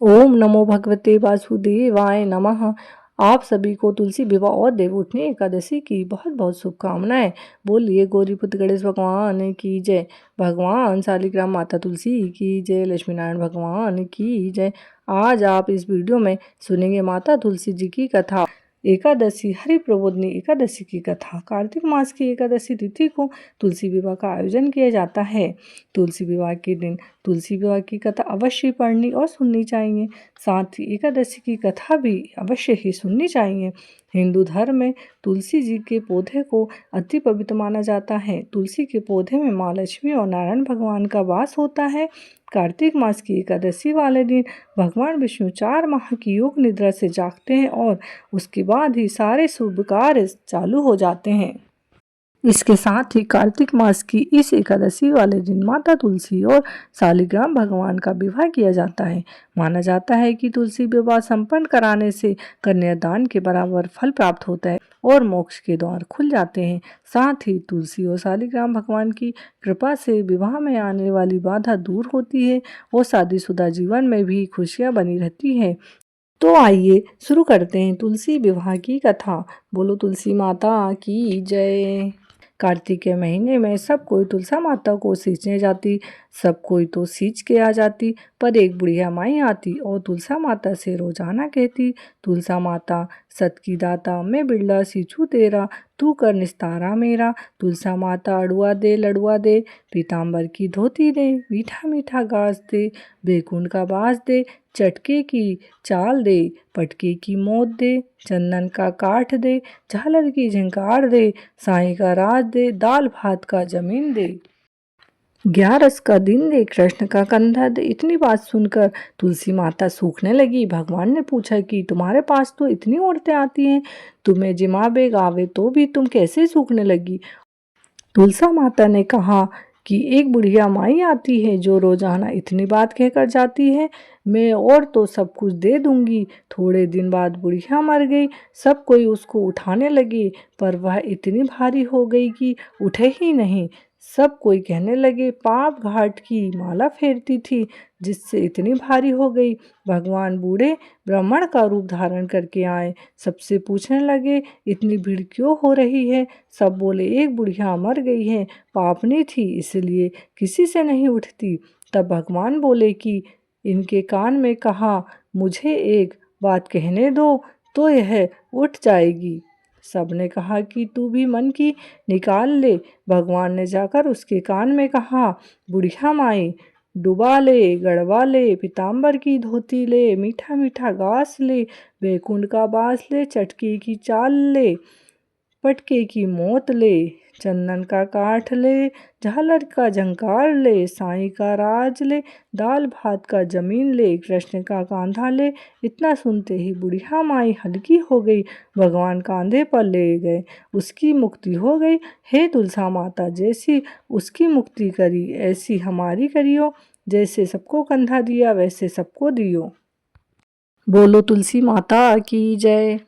ओम नमो भगवते वासुदेवाय नमः। आप सभी को तुलसी विवाह और देवउठनी एकादशी की बहुत बहुत शुभकामनाएं। बोलिए गौरीपुत्र गणेश भगवान की जय। भगवान शालिग्राम माता तुलसी की जय। लक्ष्मी नारायण भगवान की जय। आज आप इस वीडियो में सुनेंगे माता तुलसी जी की कथा। एकादशी हरि प्रबोधनी एकादशी की कथा। कार्तिक मास की एकादशी तिथि को तुलसी विवाह का आयोजन किया जाता है। तुलसी विवाह के दिन तुलसी विवाह की कथा अवश्य पढ़नी और सुननी चाहिए। साथ ही एकादशी की कथा भी अवश्य ही सुननी चाहिए। हिंदू धर्म में तुलसी जी के पौधे को अति पवित्र माना जाता है। तुलसी के पौधे में माँ लक्ष्मी और नारायण भगवान का वास होता है। कार्तिक मास की एकादशी वाले दिन भगवान विष्णु 4 माह की योग निद्रा से जागते हैं और उसके बाद ही सारे शुभ कार्य चालू हो जाते हैं। इसके साथ ही कार्तिक मास की इस एकादशी वाले दिन माता तुलसी और शालिग्राम भगवान का विवाह किया जाता है। माना जाता है कि तुलसी विवाह संपन्न कराने से कन्यादान के बराबर फल प्राप्त होता है और मोक्ष के द्वार खुल जाते हैं। साथ ही तुलसी और शालिग्राम भगवान की कृपा से विवाह में आने वाली बाधा दूर होती है और शादीशुदा जीवन में भी खुशियां बनी रहती है। तो आइए शुरू करते हैं तुलसी विवाह की कथा। बोलो तुलसी माता की जय। कार्तिक के महीने में सब कोई तुलसा माता को सींचने जाती। सब कोई तो सींच के आ जाती, पर एक बुढ़िया माई आती और तुलसा माता से रोजाना कहती, तुलसा माता सत की दाता, मैं बिरला सींचू तेरा, तू कर निस्तारा मेरा। तुलसा माता अड़ुआ दे लड़ुआ दे, पीताम्बर की धोती दे, मीठा मीठा घास दे, बैकुंठ का बास दे, चटके की चाल दे, पटके की मौत दे, चंदन का काठ दे, झालर की झंकार दे, साईं का राज दे, दाल भात का जमीन दे, 11 का दिन दे, कृष्ण का कंधा दे। इतनी बात सुनकर तुलसी माता सूखने लगी। भगवान ने पूछा कि तुम्हारे पास तो इतनी औरतें आती हैं, तुम्हें जिमा बेग आवे तो भी तुम कैसे सूखने लगी। तुलसा माता ने कहा कि एक बुढ़िया माई आती है जो रोजाना इतनी बात कहकर जाती है, मैं और तो सब कुछ दे दूंगी। थोड़े दिन बाद बुढ़िया मर गई। सब कोई उसको उठाने लगे, पर वह इतनी भारी हो गई कि उठे ही नहीं। सब कोई कहने लगे पाप घाट की माला फेरती थी जिससे इतनी भारी हो गई। भगवान बूढ़े ब्राह्मण का रूप धारण करके आए। सबसे पूछने लगे इतनी भीड़ क्यों हो रही है। सब बोले एक बुढ़िया मर गई है, पापनी थी इसलिए किसी से नहीं उठती। तब भगवान बोले कि इनके कान में कहा, मुझे एक बात कहने दो तो यह उठ जाएगी। सबने कहा कि तू भी मन की निकाल ले। भगवान ने जाकर उसके कान में कहा, बुढ़िया माई डुबा ले, गड़वा ले, पीताम्बर की धोती ले, मीठा मीठा घास ले, बैकुंठ का बास ले, चटकी की चाल ले, पटके की मौत ले, चंदन का काठ ले, झालर का झंकार ले, साईं का राज ले, दाल भात का जमीन ले, कृष्ण का कांधा ले। इतना सुनते ही बुढ़िया माई हल्की हो गई। भगवान कांधे पर ले गए, उसकी मुक्ति हो गई। हे तुलसा माता, जैसी उसकी मुक्ति करी ऐसी हमारी करियो। जैसे सबको कंधा दिया वैसे सबको दियो। बोलो तुलसी माता की जय।